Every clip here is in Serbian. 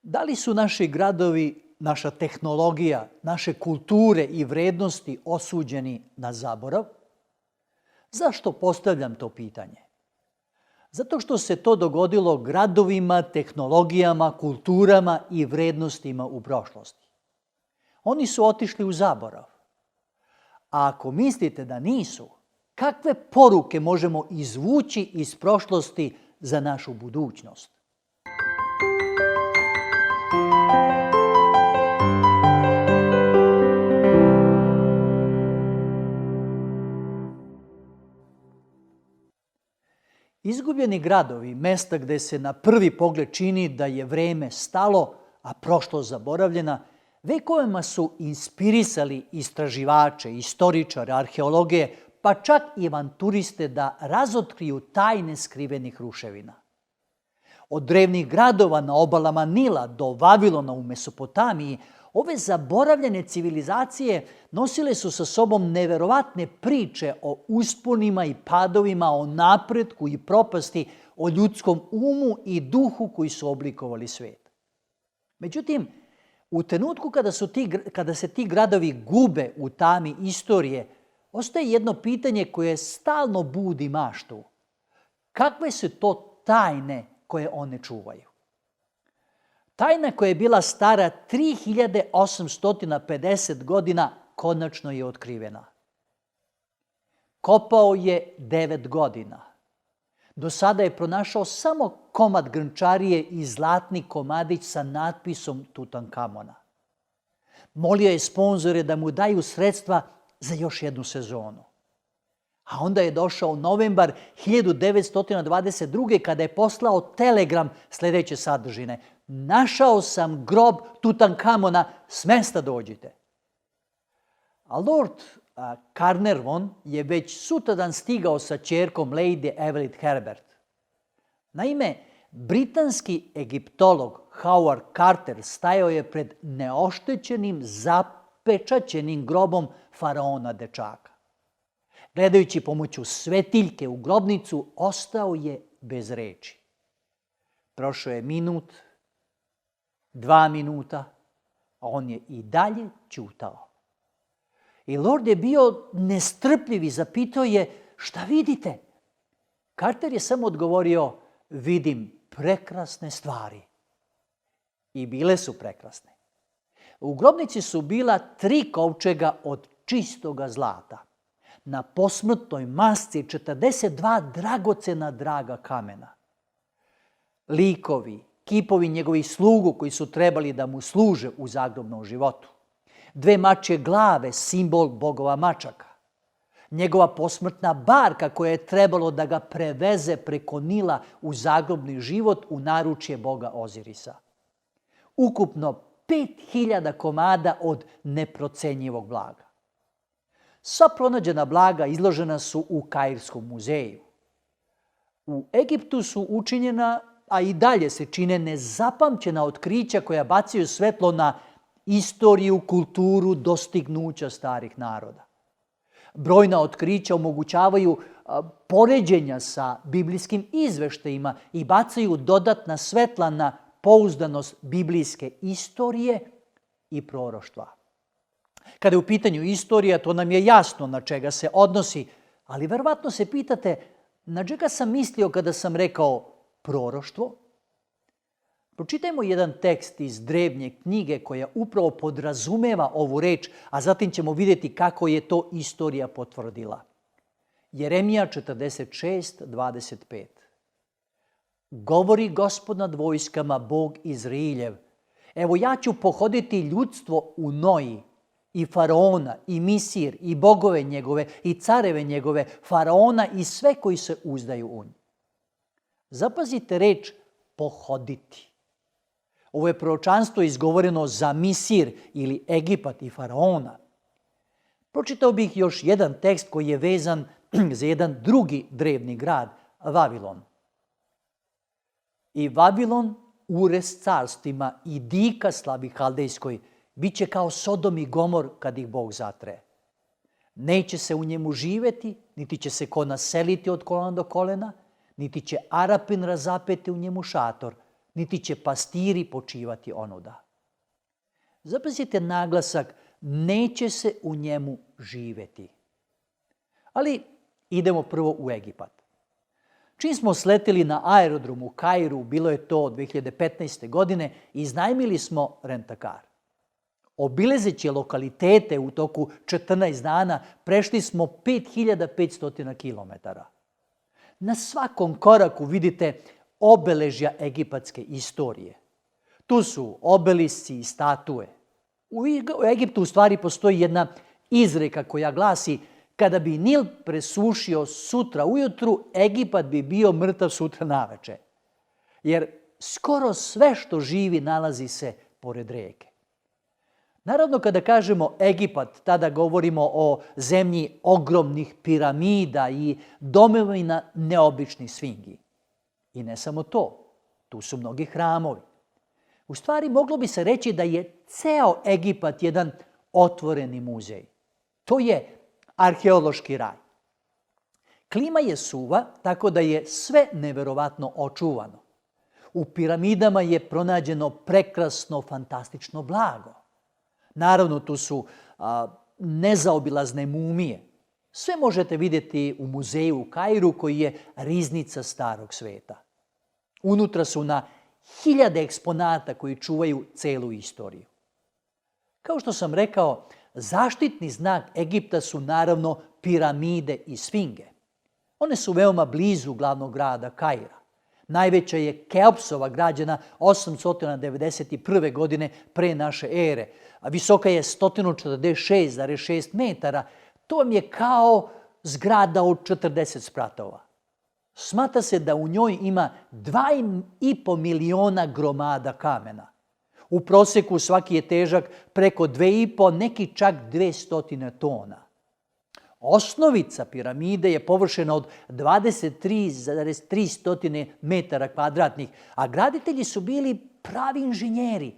Da li su naši gradovi, naša tehnologija, naše kulture i vrednosti osuđeni na zaborav? Zašto postavljam to pitanje? Zato što se to dogodilo gradovima, tehnologijama, kulturama i vrednostima u prošlosti. Oni su otišli u zaborav. A ako mislite da nisu, kakve poruke možemo izvući iz prošlosti za našu budućnost? Izgubljeni gradovi, mesta gde se na prvi pogled čini da je vreme stalo, a prošlost zaboravljena, vekovima su inspirisali istraživače, istoričare, arheologe, pa čak i avanturiste da razotkriju tajne skrivenih ruševina. Od drevnih gradova na obalama Nila do Vavilona u Mesopotamiji, ove zaboravljene civilizacije nosile su sa sobom neverovatne priče o usponima i padovima, o napretku i propasti, o ljudskom umu i duhu koji su oblikovali svet. Međutim, u trenutku kada se ti gradovi gube u tami istorije, ostaje jedno pitanje koje stalno budi maštu. Kakve su to tajne koje one čuvaju? Tajna koja je bila stara 3850 godina konačno je otkrivena. Kopao je 9 godina. Do sada je pronašao samo komad grnčarije i zlatni komadić sa natpisom Tutankamona. Molio je sponzore da mu daju sredstva za još jednu sezonu. A onda je došao novembar 1922. kada je poslao telegram sledeće sadržine. Našao sam grob Tutankamona, s mesta dođite. A Lord Carnarvon je već sutradan stigao sa ćerkom Lady Evelyn Herbert. Naime, britanski egiptolog Howard Carter stajao je pred neoštećenim, zapečaćenim grobom faraona dečaka. Gledajući pomoću svetiljke u grobnicu, ostao je bez reči. Prošao je minut, 2 minuta, a on je i dalje ćutao. I Lord je bio nestrpljiv i zapitao je, šta vidite? Carter je samo odgovorio, vidim prekrasne stvari. I bile su prekrasne. U grobnici su bila 3 kovčega od čistoga zlata. Na posmrtnoj masci 42 dragocena draga kamena. Likovi, kipovi njegovih slugu koji su trebali da mu služe u zagrobnom životu. 2 mačje glave, simbol bogova mačaka. Njegova posmrtna barka koja je trebalo da ga preveze preko Nila u zagrobni život u naručje boga Ozirisa. Ukupno 5000 komada od neprocenjivog blaga. Sva pronađena blaga izložena su u Kairskom muzeju. U Egiptu su učinjena, a i dalje se čine nezapamćena otkrića koja bacaju svetlo na istoriju, kulturu, dostignuća starih naroda. Brojna otkrića omogućavaju poređenja sa biblijskim izveštajima i bacaju dodatna svetla na pouzdanost biblijske istorije i proroštva. Kada je u pitanju istorija, to nam je jasno na čega se odnosi, ali verovatno se pitate na čega sam mislio kada sam rekao proroštvo? Pročitajmo jedan tekst iz drevnje knjige koja upravo podrazumeva ovu reč, a zatim ćemo vidjeti kako je to istorija potvrdila. Jeremija 46:25. Govori Gospod nad vojskama, Bog Izrailjev. Evo ja ću pohoditi ljudstvo u Noji, i faraona, i Misir, i bogove njegove, i careve njegove, faraona i sve koji se uzdaju u nj. Zapazite reč pohoditi. Ovo je proročanstvo izgovoreno za Misir ili Egipat i faraona. Pročitao bih još jedan tekst koji je vezan za jedan drugi drevni grad, Vavilon. I Vavilon, ures carstvima i dika slavi Haldejskoj, bit će kao Sodom i Gomor kad ih Bog zatre. Neće se u njemu živeti, niti će se ko naseliti od kolena do kolena, niti će Arapin razapeti u njemu šator, niti će pastiri počivati onuda. Zapazite naglasak, neće se u njemu živeti. Ali idemo prvo u Egipat. Čim smo sletili na aerodrom u Kairu, bilo je to 2015. godine, iznajmili smo rentakar. Obilezeći lokalitete u toku 14 dana, prešli smo 5500 kilometara. Na svakom koraku vidite obeležja egipatske istorije. Tu su obelisci i statue. U Egiptu u stvari postoji jedna izreka koja glasi: kada bi Nil presušio sutra ujutru, Egipat bi bio mrtav sutra naveče. Jer skoro sve što živi nalazi se pored reke. Naravno, kada kažemo Egipat, tada govorimo o zemlji ogromnih piramida i domovina neobičnih sfingi. I ne samo to, tu su mnogi hramovi. U stvari, moglo bi se reći da je ceo Egipat jedan otvoreni muzej. To je arheološki raj. Klima je suva, tako da je sve neverovatno očuvano. U piramidama je pronađeno prekrasno, fantastično blago. Naravno, tu su nezaobilazne mumije. Sve možete vidjeti u muzeju u Kairu, koji je riznica starog sveta. Unutra su na hiljade eksponata koji čuvaju celu istoriju. Kao što sam rekao, zaštitni znak Egipta su naravno piramide i sfinge. One su veoma blizu glavnog grada Kaira. Najveća je Keopsova, građena 891. godine pre naše ere, a visoka je 146,6 metara. To vam je kao zgrada od 40 spratova. Smatra se da u njoj ima 2,5 miliona gromada kamena. U proseku svaki je težak preko 2,5, neki čak 200 tona. Osnovica piramide je površena od 23,3 metara kvadratnih, a graditelji su bili pravi inženjeri.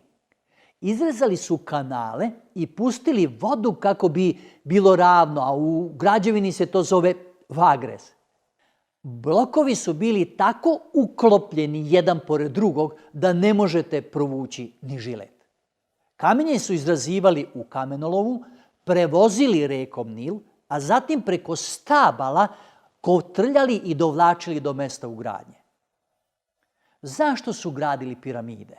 Izrezali su kanale i pustili vodu kako bi bilo ravno, a u građevini se to zove vagrez. Blokovi su bili tako uklopljeni jedan pored drugog da ne možete provući ni žilet. Kamenje su izrazivali u kamenolomu, prevozili rekom Nil, a zatim preko stabala kotrljali i dovlačili do mesta ugradnje. Zašto su gradili piramide?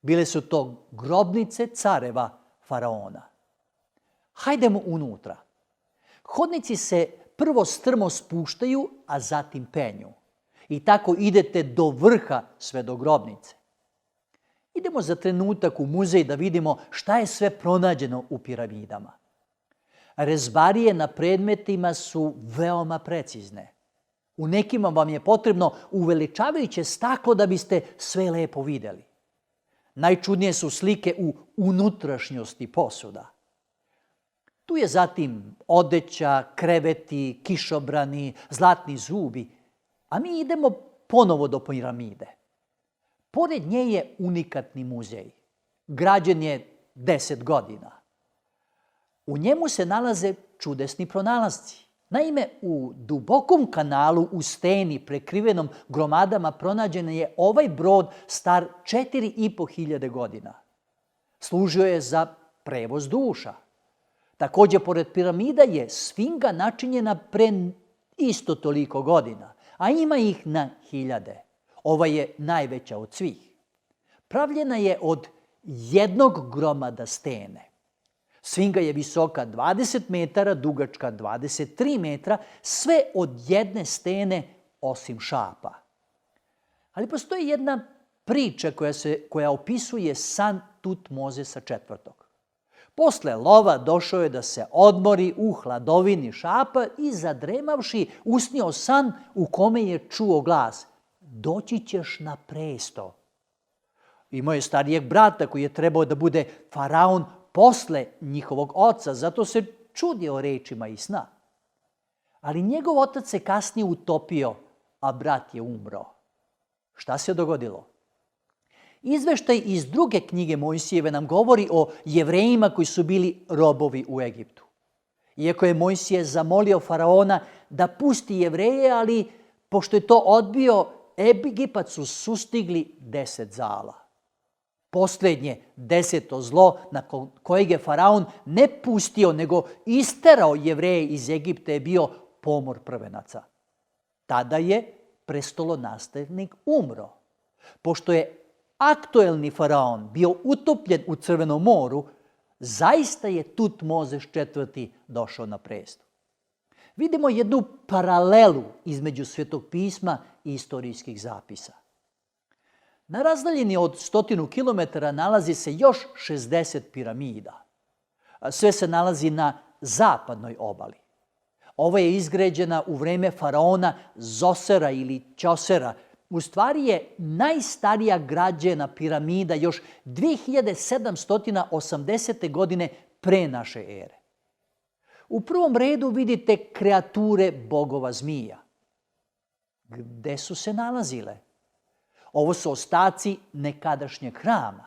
Bile su to grobnice careva faraona. Hajdemo unutra. Hodnici se prvo strmo spuštaju, a zatim penju. I tako idete do vrha sve do grobnice. Idemo za trenutak u muzej da vidimo šta je sve pronađeno u piramidama. Rezbarije na predmetima su veoma precizne. U nekima vam je potrebno uveličavajuće staklo da biste sve lepo vidjeli. Najčudnije su slike u unutrašnjosti posuda. Tu je zatim odeća, kreveti, kišobrani, zlatni zubi, a mi idemo ponovo do piramide. Pored nje je unikatni muzej. Građen je 10 godina. U njemu se nalaze čudesni pronalasci. Naime, u dubokom kanalu u steni prekrivenom gromadama pronađen je ovaj brod star 4.500 godina. Služio je za prevoz duša. Također, pored piramida je sfinga načinjena pre isto toliko godina, a ima ih na hiljade. Ova je najveća od svih. Pravljena je od jednog gromada stene. Sfinga je visoka 20 metara, dugačka 23 metra, sve od jedne stene osim šapa. Ali postoji jedna priča koja opisuje san Tutmozesa IV. Posle lova došao je da se odmori u hladovini šapa i zadremavši usnio san u kome je čuo glas: doći ćeš na presto. Imao je starijeg brata koji je trebao da bude faraon posle njihovog oca, zato se čudio rečima i sna. Ali njegov otac se kasnije utopio, a brat je umro. Šta se dogodilo? Izveštaj iz druge knjige Mojsijeve nam govori o Jevrejima koji su bili robovi u Egiptu. Iako je Mojsije zamolio faraona da pusti Jevreje, ali pošto je to odbio, Egipat su sustigli 10 zala. Posljednje 10. zlo nakon kojeg je faraon ne pustio, nego isterao Jevreje iz Egipta je bio pomor prvenaca. Tada je prestolonasljednik umro. Pošto je aktuelni faraon bio utopljen u Crvenom moru, zaista je Tutmozeš IV. Došao na presto. Vidimo jednu paralelu između Svetog pisma i istorijskih zapisa. Na razdaljini od 100 km nalazi se još 60 piramida. Sve se nalazi na zapadnoj obali. Ovo je izgrađena u vreme faraona Zosera ili Ćosera. U stvari je najstarija građena piramida još 2780. godine pre naše ere. U prvom redu vidite kreature bogova zmija. Gde su se nalazile? Ovo su ostaci nekadašnjeg hrama.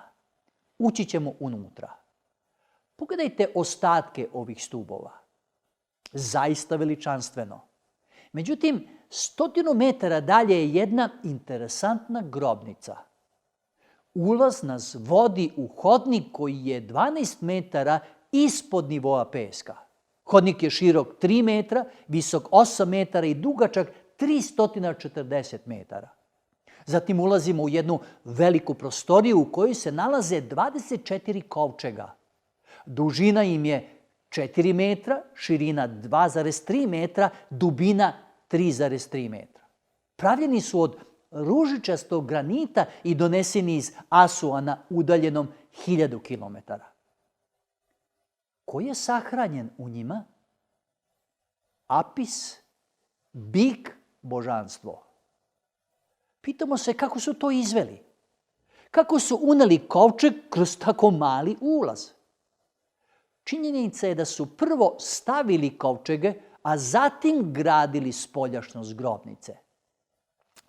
Ući ćemo unutra. Pogledajte ostatke ovih stubova. Zaista veličanstveno. Međutim, 100 metara dalje je jedna interesantna grobnica. Ulaz nas vodi u hodnik koji je 12 metara ispod nivoa peska. Hodnik je širok 3 metra, visok 8 metara i dugačak 340 metara. Zatim ulazimo u jednu veliku prostoriju u kojoj se nalaze 24 kovčega. Dužina im je 4 metra, širina 2,3 metra, dubina 3,3 metra. Pravljeni su od ružičastog granita i doneseni iz Asuana udaljenom 1000 kilometara. Ko je sahranjen u njima? Apis, bik, božanstvo. Pitamo se kako su to izveli. Kako su uneli kovčeg kroz tako mali ulaz? Činjenica je da su prvo stavili kovčege, a zatim gradili spoljašnost grobnice.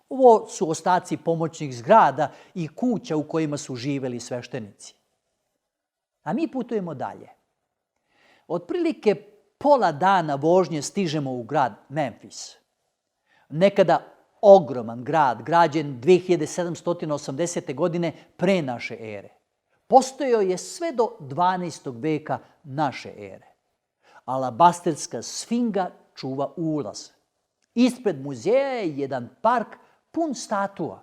Ovo su ostaci pomoćnih zgrada i kuća u kojima su živeli sveštenici. A mi putujemo dalje. Otprilike pola dana vožnje stižemo u grad Memfis. Nekada ogroman grad, građen 2780. godine pre naše ere. Postojao je sve do 12. veka naše ere. Alabasterska sfinga čuva ulaz. Ispred muzeja je jedan park pun statua.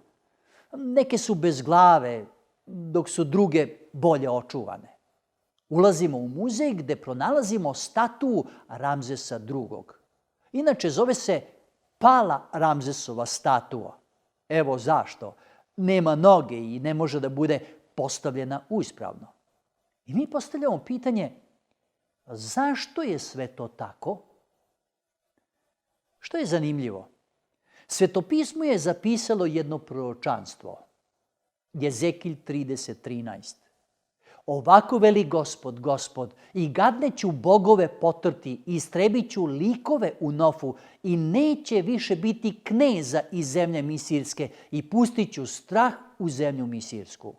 Neke su bez glave, dok su druge bolje očuvane. Ulazimo u muzej gde pronalazimo statu Ramzesa II. Inače zove se Pala Ramzesova statua. Evo zašto. Nema noge i ne može da bude postavljena uspravno. I mi postavljamo pitanje, zašto je sve to tako? Što je zanimljivo? Svetopismo je zapisalo jedno proročanstvo. Jezekilj 30:13. Ovako veli Gospod, Gospod, i gadneću bogove potrti, i istrebit ću likove u Nofu, i neće više biti kneza iz zemlje Misirske, i pustit ću strah u zemlju Misirsku.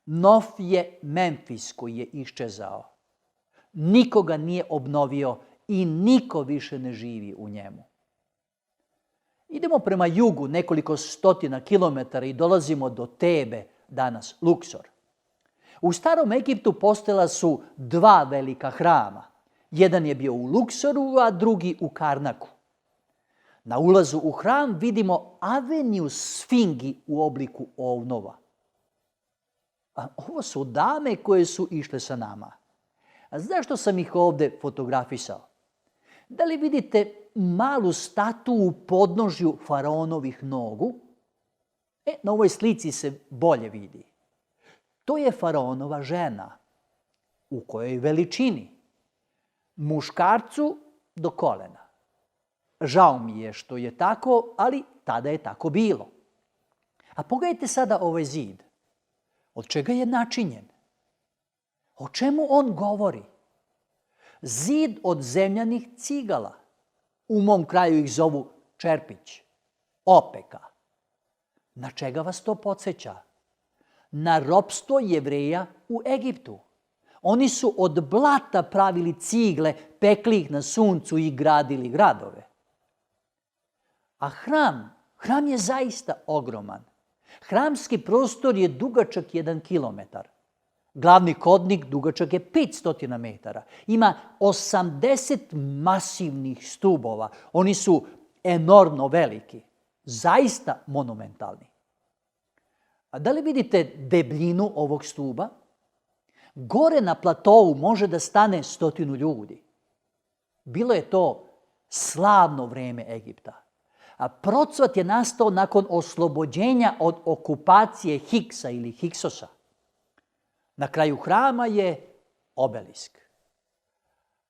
Nof je Memfis koji je iščezao. Nikoga nije obnovio i niko više ne živi u njemu. Idemo prema jugu nekoliko stotina kilometara i dolazimo do Tebe, danas Luksor. U starom Egiptu postojala su 2 velika hrama. Jedan je bio u Luksoru, a drugi u Karnaku. Na ulazu u hram vidimo aveniju sfingi u obliku ovnova. A ovo su dame koje su išle sa nama. A zašto sam ih ovde fotografisao? Da li vidite malu statu u podnožju faraonovih nogu? Na ovoj slici se bolje vidi. To je faraonova žena, u kojoj veličini, muškarcu do kolena. Žao mi je što je tako, ali tada je tako bilo. A pogledajte sada ovaj zid. Od čega je načinjen? O čemu on govori? Zid od zemljanih cigala. U mom kraju ih zovu čerpić, opeka. Na čega vas to podsjeća? Na ropstvo Jevreja u Egiptu. Oni su od blata pravili cigle, pekli ih na suncu i gradili gradove. A Hram je zaista ogroman. Hramski prostor je dugačak 1 kilometar. Glavni hodnik dugačak je 500 metara. Ima 80 masivnih stubova. Oni su enormno veliki. Zaista monumentalni. A da li vidite debljinu ovog stuba? Gore na platovu može da stane 100 ljudi. Bilo je to slavno vreme Egipta. A procvat je nastao nakon oslobođenja od okupacije Hiksa ili Hiksosa. Na kraju hrama je obelisk.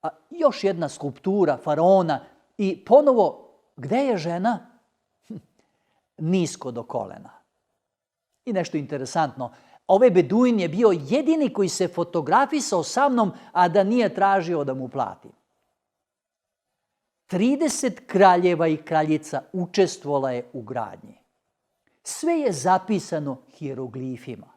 A još jedna skulptura faraona i ponovo, gde je žena? Nisko do kolena. I nešto interesantno, ovaj beduin je bio jedini koji se fotografisao sa mnom, a da nije tražio da mu platim. 30 kraljeva i kraljica učestvovala je u gradnji. Sve je zapisano hijeroglifima.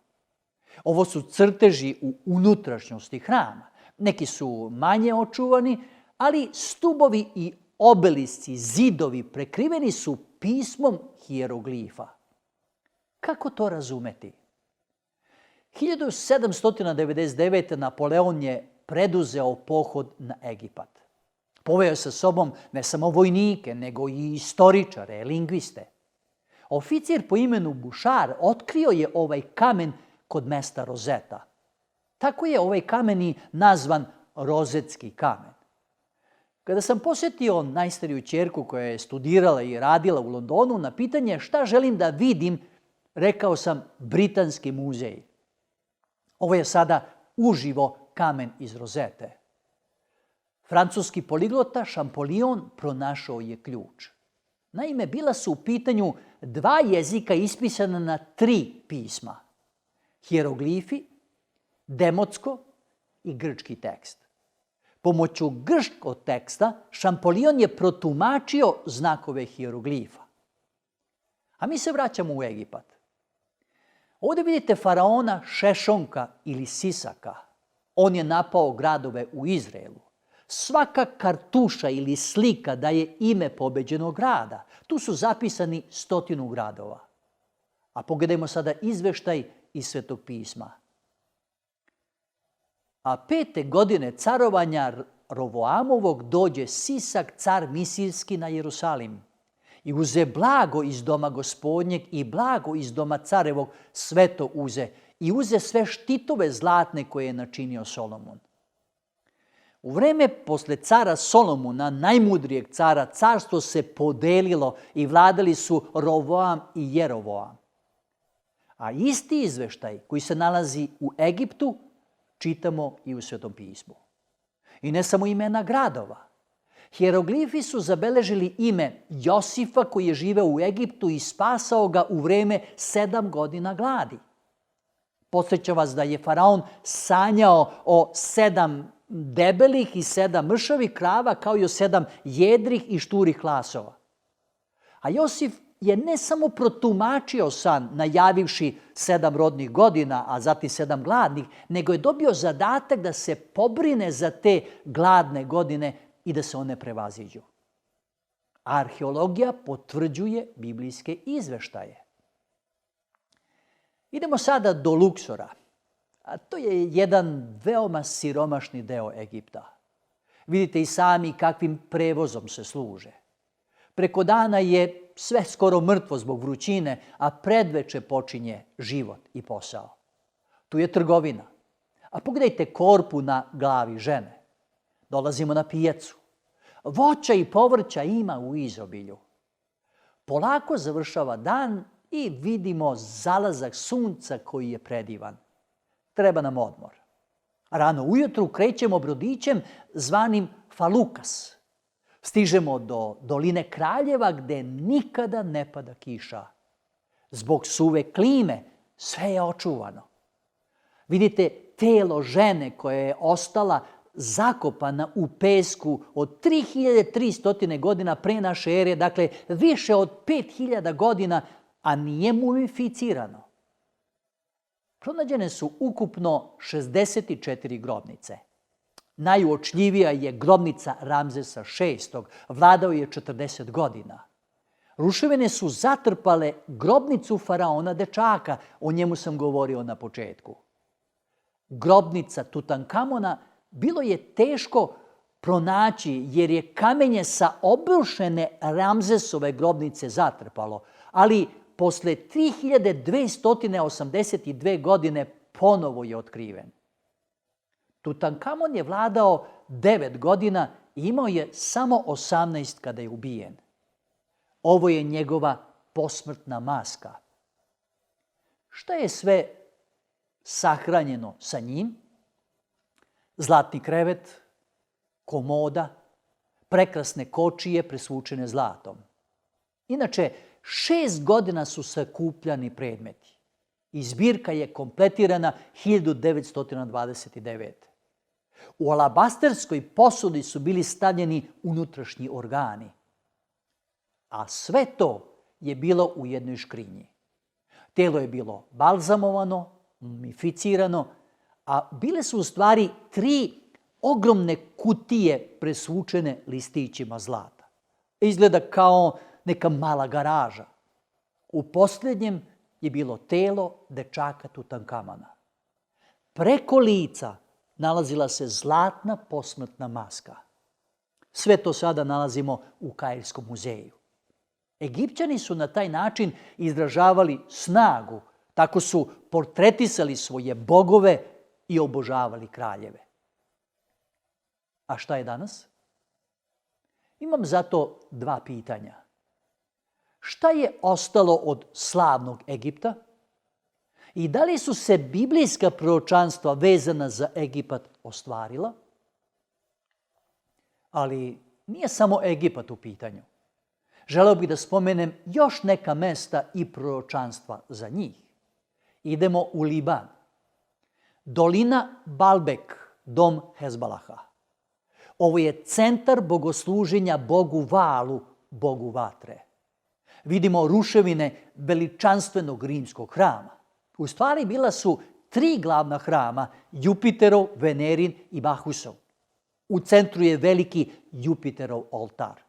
Ovo su crteži u unutrašnjosti hrama. Neki su manje očuvani, ali stubovi i obelisci, zidovi prekriveni su pismom hijeroglifa. Kako to razumeti? 1799. Napoleon je preduzeo pohod na Egipat. Poveo je sa sobom ne samo vojnike, nego i istoričare, lingviste. Oficir po imenu Bušar otkrio je ovaj kamen kod mesta Rozeta. Tako je ovaj kamen i nazvan Rozetski kamen. Kada sam posjetio najstariju ćerku koja je studirala i radila u Londonu, na pitanje šta želim da vidim, rekao sam Britanski muzej. Ovo je sada uživo kamen iz Rozete. Francuski poliglota Champollion pronašao je ključ. Naime, bila su u pitanju 2 jezika ispisana na 3 pisma. Hijeroglifi, demotsko i grčki tekst. Pomoću grčkog teksta Champollion je protumačio znakove hijeroglifa. A mi se vraćamo u Egipat. Ovdje vidite faraona Šešonka ili Sisaka. On je napao gradove u Izraelu. Svaka kartuša ili slika daje ime pobeđenog grada. Tu su zapisani 100 gradova. A pogledajmo sada izveštaj iz Svetog pisma. A 5. godine carovanja Rovoamovog dođe Sisak, car Misirski, na Jerusalim i uze blago iz doma gospodnjeg i blago iz doma carevog, sve to uze, i uze sve štitove zlatne koje je načinio Solomon. U vreme posle cara Solomona, najmudrijeg cara, carstvo se podelilo i vladali su Rovoam i Jerovoam. A isti izveštaj koji se nalazi u Egiptu čitamo i u Svetom pismu. I ne samo imena gradova. Hijeroglifi su zabeležili ime Josifa koji je živeo u Egiptu i spasao ga u vreme 7 godina gladi. Podsjećam vas da je faraon sanjao o 7 debelih i 7 mršavih krava, kao i o 7 jedrih i šturih lasova. A Josif je ne samo protumačio san, najavivši 7 rodnih godina, a zatim 7 gladnih, nego je dobio zadatak da se pobrine za te gladne godine i da se one prevaziđu. Arheologija potvrđuje biblijske izveštaje. Idemo sada do Luksora. A to je jedan veoma siromašni deo Egipta. Vidite i sami kakvim prevozom se služe. Preko dana je sve skoro mrtvo zbog vrućine, a predveče počinje život i posao. Tu je trgovina. A pogledajte korpu na glavi žene. Dolazimo na pijacu. Voća i povrća ima u izobilju. Polako završava dan i vidimo zalazak sunca koji je predivan. Treba nam odmor. Rano ujutru krećemo brodićem zvanim Falukas. Stižemo do doline Kraljeva gde nikada ne pada kiša. Zbog suve klime sve je očuvano. Vidite telo žene koja je ostala zakopana u pesku od 3300 godina pre naše ere, dakle više od 5000 godina, a nije mumificirano. Pronađene su ukupno 64 grobnice. Najuočljivija je grobnica Ramzesa VI. Vladao je 40 godina. Ruševine su zatrpale grobnicu faraona dečaka, o njemu sam govorio na početku. Grobnica Tutankamona bilo je teško pronaći jer je kamenje sa obrušene Ramzesove grobnice zatrpalo, ali posle 3282 godine ponovo je otkriven. Tutankamon je vladao 9 godina i imao je samo 18 kada je ubijen. Ovo je njegova posmrtna maska. Šta je sve sahranjeno sa njim? Zlatni krevet, komoda, prekrasne kočije presvučene zlatom. Inače, 6 godina su sakupljani predmeti i zbirka je kompletirana 1929. U alabasterskoj posudi su bili stavljeni unutrašnji organi, a sve to je bilo u jednoj škrinji. Telo je bilo balzamovano, mumificirano, a bile su u stvari 3 ogromne kutije presvučene listićima zlata. Izgleda kao neka mala garaža. U posljednjem je bilo telo dečaka Tutankamona. Preko lica nalazila se zlatna posmrtna maska. Sve to sada nalazimo u Kairskom muzeju. Egipćani su na taj način izražavali snagu, tako su portretisali svoje bogove i obožavali kraljeve. A šta je danas? Imam zato 2 pitanja. Šta je ostalo od slavnog Egipta? I da li su se biblijska proročanstva vezana za Egipat ostvarila? Ali nije samo Egipat u pitanju. Želeo bih da spomenem još neka mesta i proročanstva za njih. Idemo u Liban. Dolina Balbek, dom Hezbalaha. Ovo je centar bogosluženja Bogu Valu, Bogu vatre. Vidimo ruševine veličanstvenog rimskog hrama. U stvari bila su 3 glavna hrama, Jupiterov, Venerin i Bahusov. U centru je veliki Jupiterov oltar.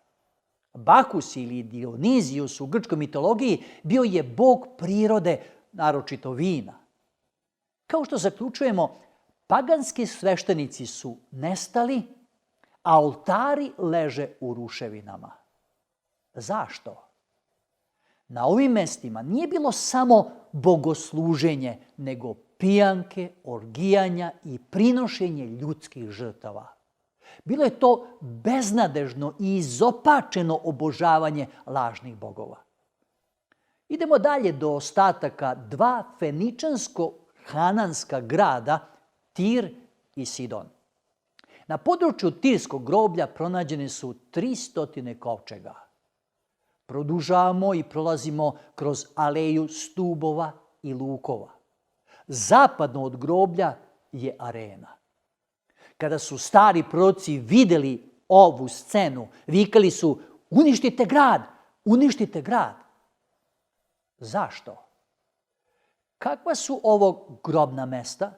Bahus ili Dionizijus u grčkoj mitologiji bio je bog prirode, naročito vina. Kao što zaključujemo, paganski sveštenici su nestali, a oltari leže u ruševinama. Zašto? Na ovim mestima nije bilo samo bogosluženje, nego pijanke, orgijanja i prinošenje ljudskih žrtava. Bilo je to beznadežno i izopačeno obožavanje lažnih bogova. Idemo dalje do ostataka 2 feničansko-hananska grada, Tir i Sidon. Na području Tirskog groblja pronađene su 300 kovčega. Produžavamo i prolazimo kroz aleju stubova i lukova. Zapadno od groblja je arena. Kada su stari proroci vidjeli ovu scenu, vikali su: uništite grad, uništite grad. Zašto? Kakva su ovo grobna mesta?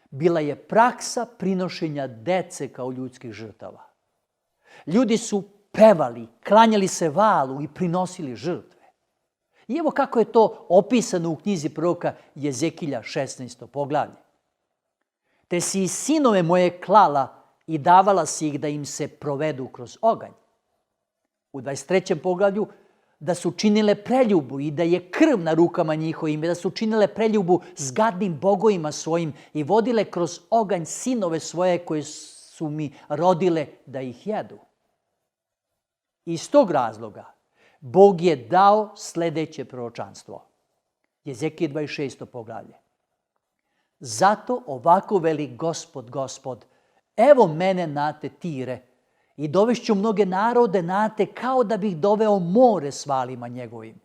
Bila je praksa prinošenja dece kao ljudskih žrtava. Ljudi su pevali, klanjali se Valu i prinosili žrtve. I evo kako je to opisano u knjizi proroka Jezekilja 16. poglavlje. Te si i sinove moje klala i davala si ih da im se provedu kroz oganj. U 23. poglavlju da su činile preljubu i da je krv na rukama njihovim, i da su činile preljubu s gadnim bogovima svojim i vodile kroz oganj sinove svoje koje su mi rodile da ih jedu. Iz tog razloga Bog je dao sljedeće proročanstvo. Jezekije 26. poglavlje. Zato ovako veli Gospod, Gospod, evo mene na te Tire i dovešću mnoge narode na te kao da bih doveo more s valima njegovim.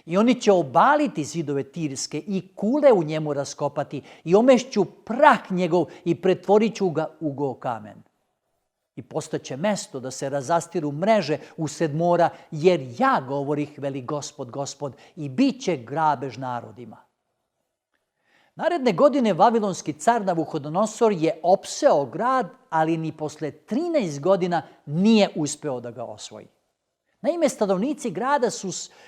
I oni će obaliti zidove Tirske i kule u njemu raskopati i omešću prah njegov i pretvorit ću ga u go kamen. I postaće mesto da se razastiru mreže usred mora, jer ja govorih, veli Gospod, Gospod, i bit će grabež narodima. Naredne godine vavilonski car Navuhodonosor je opseo grad, ali ni posle 13 godina nije uspeo da ga osvoji. Naime, stanovnici grada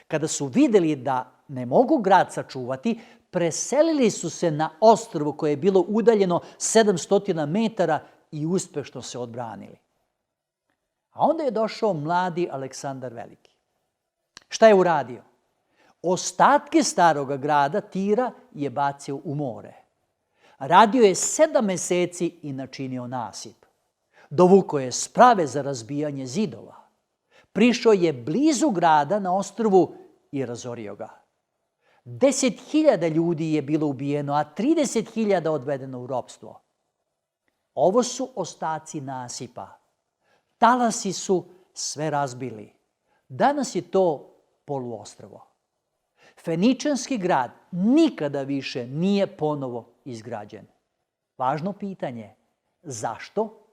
kada su vidjeli da ne mogu grad sačuvati, preselili su se na ostrvo koje je bilo udaljeno 700 metara i uspešno se odbranili. A onda je došao mladi Aleksandar Veliki. Šta je uradio? Ostatke staroga grada Tira je bacio u more. Radio je 7 meseci i načinio nasip. Dovukao je sprave za razbijanje zidova. Prišao je blizu grada na ostrvu i razorio ga. 10.000 ljudi je bilo ubijeno, a 30.000 odvedeno u ropstvo. Ovo su ostaci nasipa. Talasi su sve razbili. Danas je to poluostrvo. Feničanski grad nikada više nije ponovo izgrađen. Važno pitanje, zašto?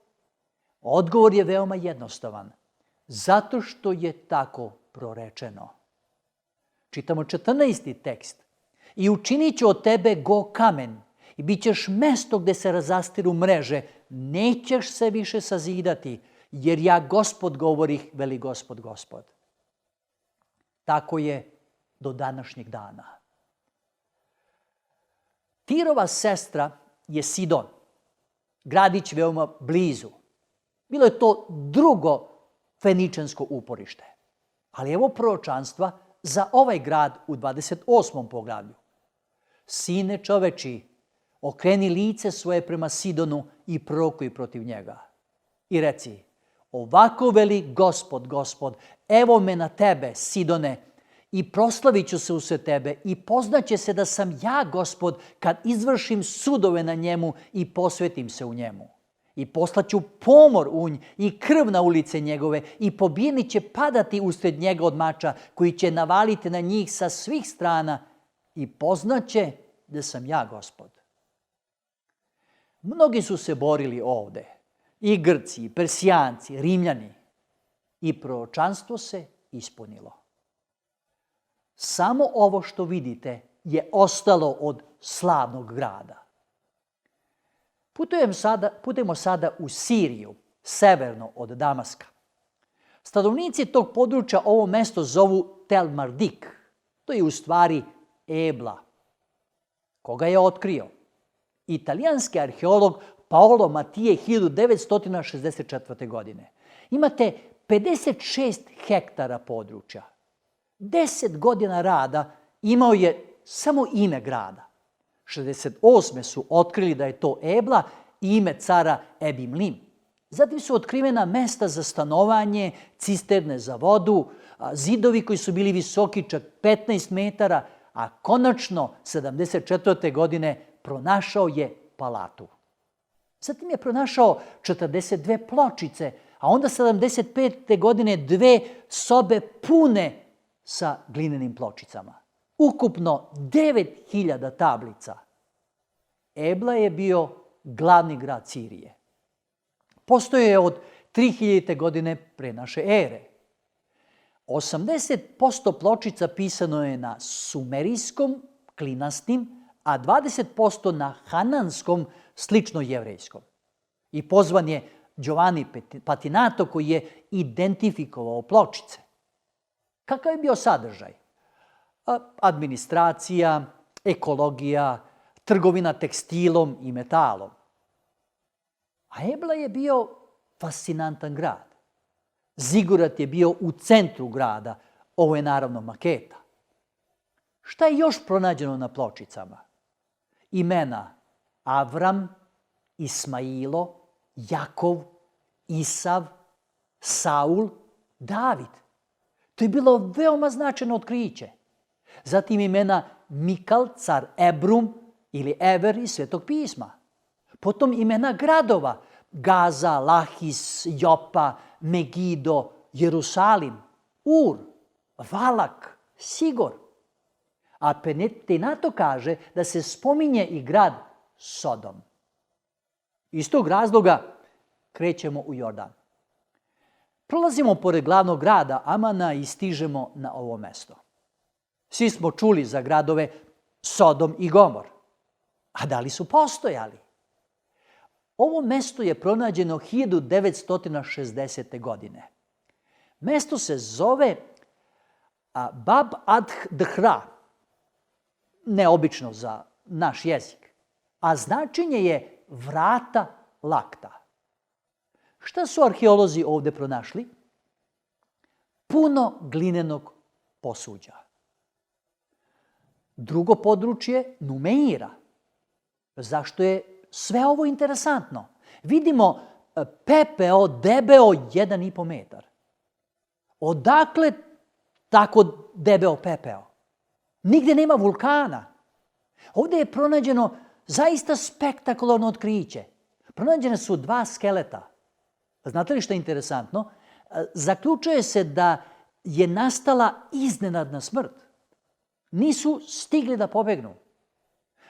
Odgovor je veoma jednostavan. Zato što je tako prorečeno. Čitamo 14. tekst. I učinit ću od tebe go kamen i bit ćeš mesto gde se razastiru mreže. Nećeš se više sazidati, jer ja Gospod govorih, veli Gospod Gospod. Tako je do današnjeg dana. Tirova sestra je Sidon, gradić veoma blizu. Bilo je to drugo feničansko uporište. Ali evo proročanstva za ovaj grad u 28. poglavlju. Sine čoveči, okreni lice svoje prema Sidonu i prorokuj protiv njega. I reci, ovako veli Gospod, Gospod, evo me na tebe, Sidone, i proslavit ću se usred tebe i poznaće se da sam ja, Gospod, kad izvršim sudove na njemu i posvetim se u njemu. I poslaću pomor u nj i krv na ulice njegove i pobijeni će padati usred njega od mača koji će navaliti na njih sa svih strana i poznaće da sam ja Gospod. Mnogi su se borili ovde, i Grci, i Persijanci, Rimljani, i proročanstvo se ispunilo. Samo ovo što vidite je ostalo od slavnog grada. Putujemo sada u Siriju, severno od Damaska. Stanovnici tog područja ovo mesto zovu Tel Mardik. To je u stvari Ebla. Koga je otkrio? Italijanski arheolog Paolo Matije 1964. godine. Imate 56 hektara područja. 10 godina rada imao je samo ime grada. 68. su otkrili da je to Ebla i ime cara Ebimlim. Zatim su otkrivena mesta za stanovanje, cisterne za vodu, zidovi koji su bili visoki čak 15 metara, a konačno 74. godine pronašao je palatu. Zatim je pronašao 42 pločice, a onda 75. godine 2 sobe pune sa glinenim pločicama. Ukupno 9.000 tablica. Ebla je bio glavni grad Sirije. Postojao je od 3000. godine pre naše ere. 80% pločica pisano je na sumerijskom, klinastim, a 20% na hananskom, slično jevrejskom. I pozvan je Giovanni Patinato koji je identifikovao pločice. Kakav je bio sadržaj? Administracija, ekologija, trgovina tekstilom i metalom. A Ebla je bio fascinantan grad. Zigurat je bio u centru grada. Ovo je naravno maketa. Šta je još pronađeno na pločicama? Imena Avram, Ismailo, Jakov, Isav, Saul, David. To je bilo veoma značajno otkriće. Zatim imena Mikal, car Ebrum ili Ever iz Svetog pisma. Potom imena gradova Gaza, Lahis, Jopa, Megido, Jerusalim, Ur, Valak, Sigor. A Patinato kaže da se spominje i grad Sodom. Iz tog razloga krećemo u Jordan. Prolazimo pored glavnog grada Amana i stižemo na ovo mesto. Svi smo čuli za gradove Sodom i Gomor. A da li su postojali? Ovo mesto je pronađeno 1960. godine. Mesto se zove Bab ad-Dhra, neobično za naš jezik, a značenje je vrata lakta. Šta su arheolozi ovdje pronašli? Puno glinenog posuđa. Drugo područje, Numeira. Zašto je sve ovo interesantno? Vidimo pepeo debeo 1,5 metar. Odakle tako debeo pepeo? Nigdje nema vulkana. Ovdje je pronađeno zaista spektakularno otkriće. Pronađene su 2 skeleta. Znate li što je interesantno? Zaključuje se da je nastala iznenadna smrt. Nisu stigli da pobegnu.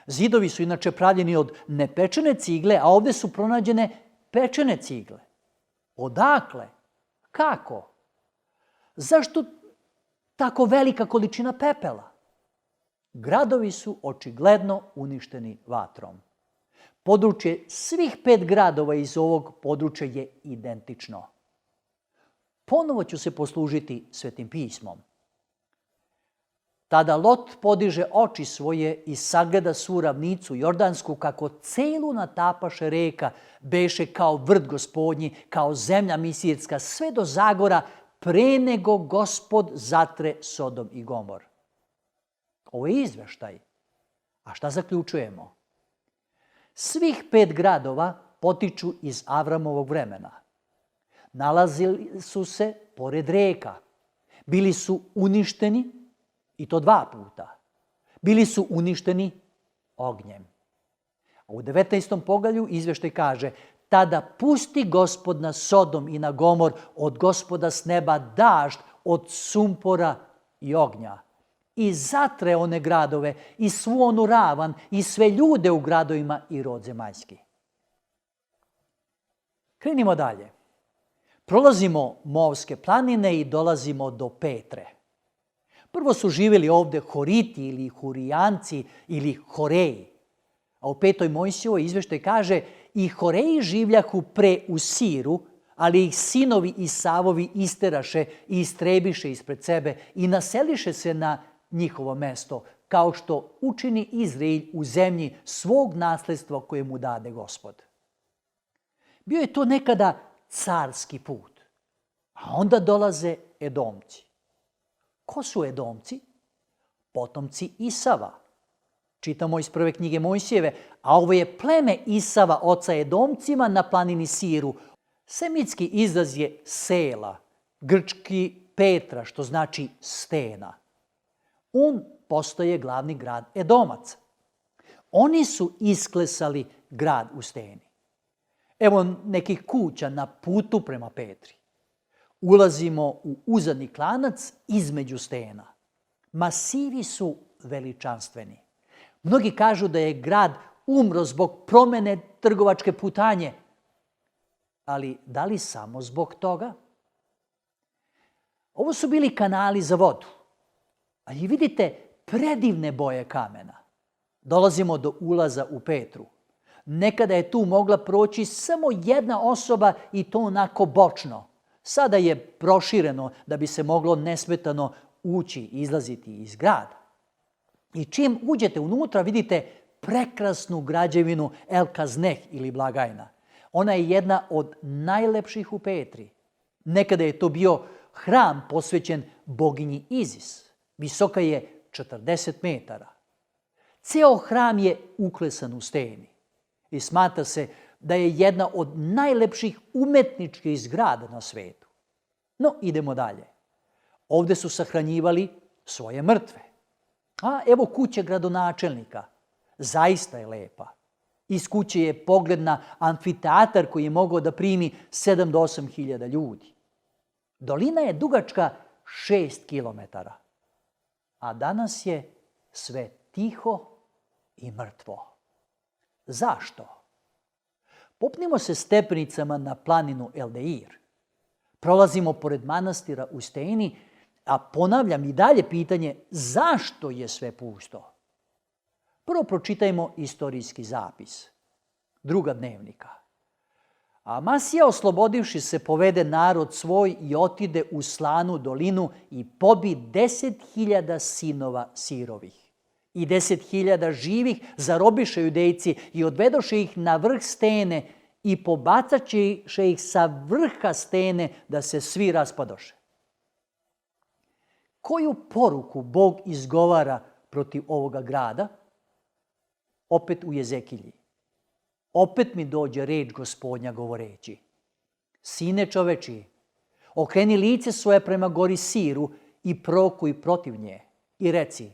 Zidovi su inače pravljeni od nepečene cigle, a ovdje su pronađene pečene cigle. Odakle? Kako? Zašto tako velika količina pepela? Gradovi su očigledno uništeni vatrom. Područje svih 5 gradova iz ovog područja je identično. Ponovo ću se poslužiti Svetim pismom. Tada Lot podiže oči svoje i sagleda svu ravnicu Jordansku, kako celu natapaše reka, beše kao vrt gospodnji, kao zemlja misirska, sve do Zagora, pre nego Gospod zatre Sodom i Gomor. Ovo je izveštaj. A šta zaključujemo? Svih 5 gradova potiču iz Avramovog vremena. Nalazili su se pored reka. Bili su uništeni, i to 2 puta. Bili su uništeni ognjem. A u 19. poglavlju izveštaj kaže: tada pusti Gospod na Sodom i na Gomor od Gospoda s neba dažd od sumpora i ognja. I zatre one gradove, i svu onu ravan, i sve ljude u gradovima i rod zemaljski. Krenimo dalje. Prolazimo Movske planine i dolazimo do Petre. Prvo su živjeli ovdje Horiti ili Hurijanci ili Horeji. A u 5. Mojsijevoj izveštaj kaže: i Horeji življahu pre u Siru, ali ih sinovi Isavovi isteraše i istrebiše ispred sebe i naseliše se na njihovo mesto, kao što učini Izrael u zemlji svog nasledstva koje mu dade Gospod. Bio je to nekada carski put, a onda dolaze Edomci. Ko su Edomci? Potomci Isava. Čitamo iz 1. knjige Mojsijeve, a ovo je pleme Isava, oca Edomcima na planini Siru. Semitski izraz je Sela, grčki Petra, što znači stena. On postaje glavni grad Edomaca. Oni su isklesali grad u steni. Evo nekih kuća na putu prema Petri. Ulazimo u uzadni klanac između stena. Masivi su veličanstveni. Mnogi kažu da je grad umro zbog promene trgovačke putanje. Ali da li samo zbog toga? Ovo su bili kanali za vodu. A i vidite predivne boje kamena. Dolazimo do ulaza u Petru. Nekada je tu mogla proći samo jedna osoba i to onako bočno. Sada je prošireno da bi se moglo nesmetano ući i izlaziti iz grada. I čim uđete unutra vidite prekrasnu građevinu El Kazneh ili blagajna. Ona je jedna od najlepših u Petri. Nekada je to bio hram posvećen boginji Izis. Visoka je 40 metara. Ceo hram je uklesan u steni i smatra se da je jedna od najlepših umetničkih zgrada na svetu. No, idemo dalje. Ovdje su sahranjivali svoje mrtve. A evo kuće gradonačelnika. Zaista je lepa. Iz kuće je pogled na amfiteatar koji je mogao da primi 7 do 8 hiljada ljudi. Dolina je dugačka 6 kilometara. A danas je sve tiho i mrtvo. Zašto? Popnimo se stepenicama na planinu Eldeir. Prolazimo pored manastira u steni, a ponavljam i dalje pitanje zašto je sve pusto. Prvo pročitajmo istorijski zapis. 2. dnevnika. Amasija, oslobodivši se, povede narod svoj i otide u Slanu dolinu i pobi 10.000 sinova sirovih. I 10.000 živih zarobiše Judejci i odvedoše ih na vrh stene i pobacaše ih sa vrha stene da se svi raspadoše. Koju poruku Bog izgovara protiv ovoga grada? Opet u Jezekilji. Opet mi dođe reč Gospodnja govoreći: Sine čovečiji, okreni lice svoje prema gori Siru i prokuj protiv nje i reci: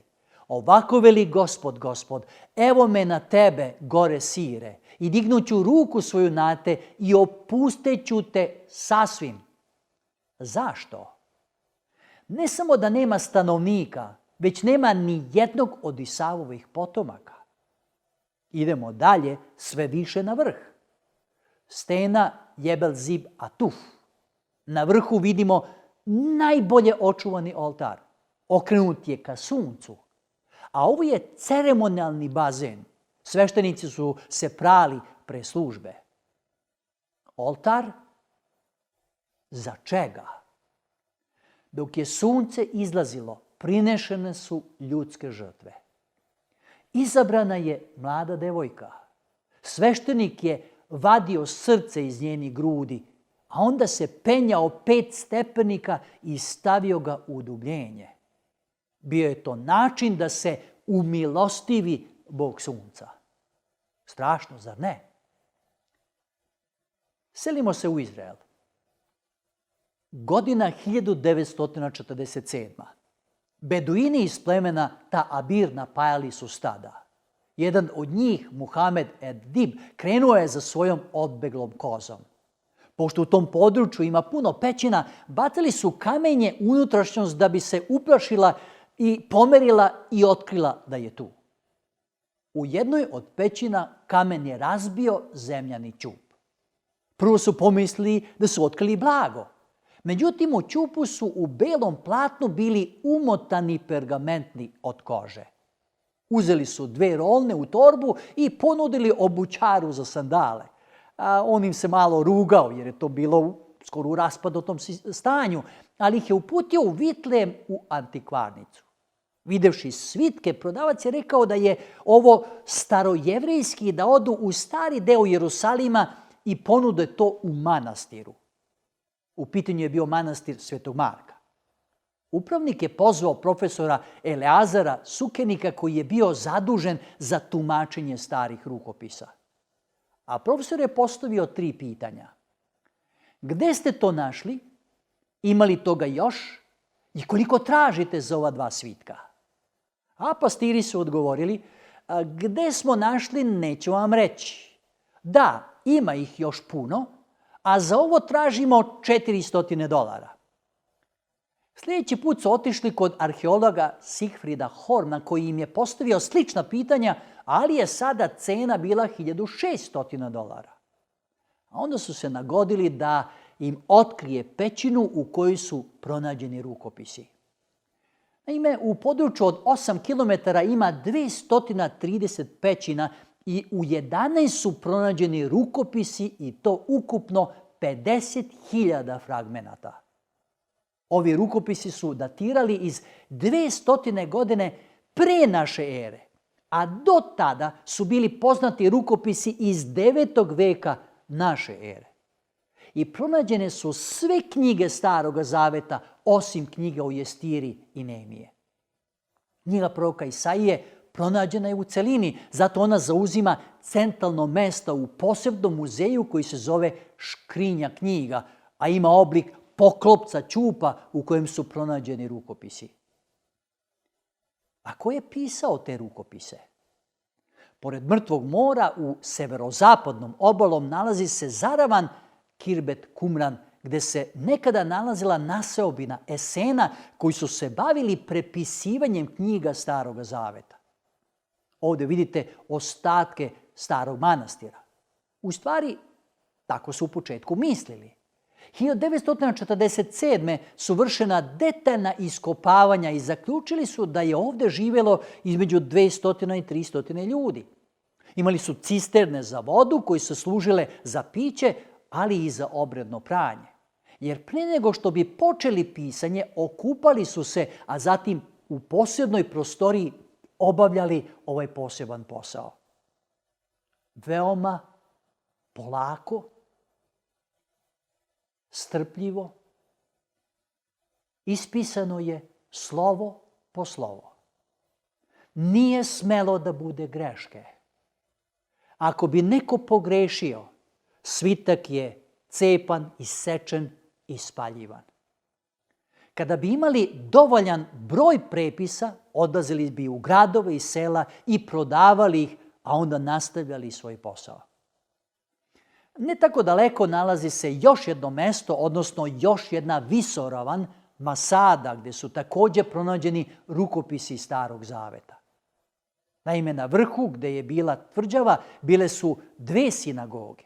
ovako veli Gospod, evo me na tebe, gore Sire, i dignuću ruku svoju na te i opusteću te sasvim. Zašto? Ne samo da nema stanovnika, već nema ni jednog od Isavovih potomaka. Idemo dalje, sve više na vrh. Stena Jebel Zib Atuf. Na vrhu vidimo najbolje očuvani oltar. Okrenut je ka suncu. A ovo je ceremonijalni bazen. Sveštenici su se prali pre službe. Oltar? Za čega? Dok je sunce izlazilo, prinešene su ljudske žrtve. Izabrana je mlada devojka. Sveštenik je vadio srce iz njenih grudi, a onda se penjao 5 stepenika i stavio ga u udubljenje. Bio je to način da se umilostivi Bog sunca. Strašno, zar ne? Selimo se u Izrael. Godina 1947. Beduini iz plemena Ta'abir napajali su stada. Jedan od njih, Muhamed ed-Dib, krenuo je za svojom odbeglom kozom. Pošto u tom području ima puno pećina, bacili su kamenje u unutrašnjost da bi se uplašila i pomerila i otkrila da je tu. U jednoj od pećina kamen je razbio zemljani ćup. Prvo su pomislili da su otkrili blago. Međutim, u ćupu su u belom platnu bili umotani pergamentni od kože. Uzeli su 2 rolne u torbu i ponudili obućaru za sandale. On im se malo rugao jer je to bilo skoro u raspadnutom stanju, ali ih je uputio u Vitlejem u antikvarnicu. Videvši svitke, prodavac je rekao da je ovo starojevrejski, da odu u stari deo Jerusalima i ponude to u manastiru. U pitanju je bio manastir Svetog Marka. Upravnik je pozvao profesora Eleazara Sukenika, koji je bio zadužen za tumačenje starih rukopisa. A profesor je postavio 3 pitanja. Gde ste to našli? Ima li toga još? I koliko tražite za ova 2 svitka? A pastiri su odgovorili: gde smo našli, neću vam reći. Da, ima ih još puno, a za ovo tražimo $400. Sljedeći put su otišli kod arheologa Sigfrida Horna, koji im je postavio slična pitanja, ali je sada cena bila $1600. A onda su se nagodili da im otkrije pećinu u kojoj su pronađeni rukopisi. Naime, u području od 8 km ima 230 pećina i u 11 su pronađeni rukopisi i to ukupno 50.000 fragmenata. Ovi rukopisi su datirali iz 200 godine pre naše ere, a do tada su bili poznati rukopisi iz 9. veka naše ere. I pronađene su sve knjige Staroga Zaveta, osim knjiga o Jestiri i Nehemije. Knjiga proroka Isaije pronađena je u celini, zato ona zauzima centralno mesto u posebnom muzeju koji se zove Škrinja knjiga, a ima oblik poklopca ćupa u kojem su pronađeni rukopisi. A ko je pisao te rukopise? Pored Mrtvog mora u severozapadnom obalom nalazi se zaravan Kirbet Kumran, gde se nekada nalazila naseobina Esena koji su se bavili prepisivanjem knjiga Staroga Zaveta. Ovdje vidite ostatke starog manastira. U stvari, tako su u početku mislili. 1947. su vršena detaljna iskopavanja i zaključili su da je ovdje živjelo između 200 i 300 ljudi. Imali su cisterne za vodu koji su služile za piće, ali i za obredno pranje. Jer prije nego što bi počeli pisanje, okupali su se, a zatim u posebnoj prostoriji obavljali ovaj poseban posao. Veoma polako, strpljivo, ispisano je slovo po slovo. Nije smelo da bude greške. Ako bi neko pogrešio, svitak je cepan, isečen i spaljivan. Kada bi imali dovoljan broj prepisa, odlazili bi u gradove i sela i prodavali ih, a onda nastavljali svoj posao. Ne tako daleko nalazi se još jedno mesto, odnosno još jedna visoravan, Masada, gdje su također pronađeni rukopisi Starog Zaveta. Naime, na vrhu, gdje je bila tvrđava, bile su 2 sinagoge.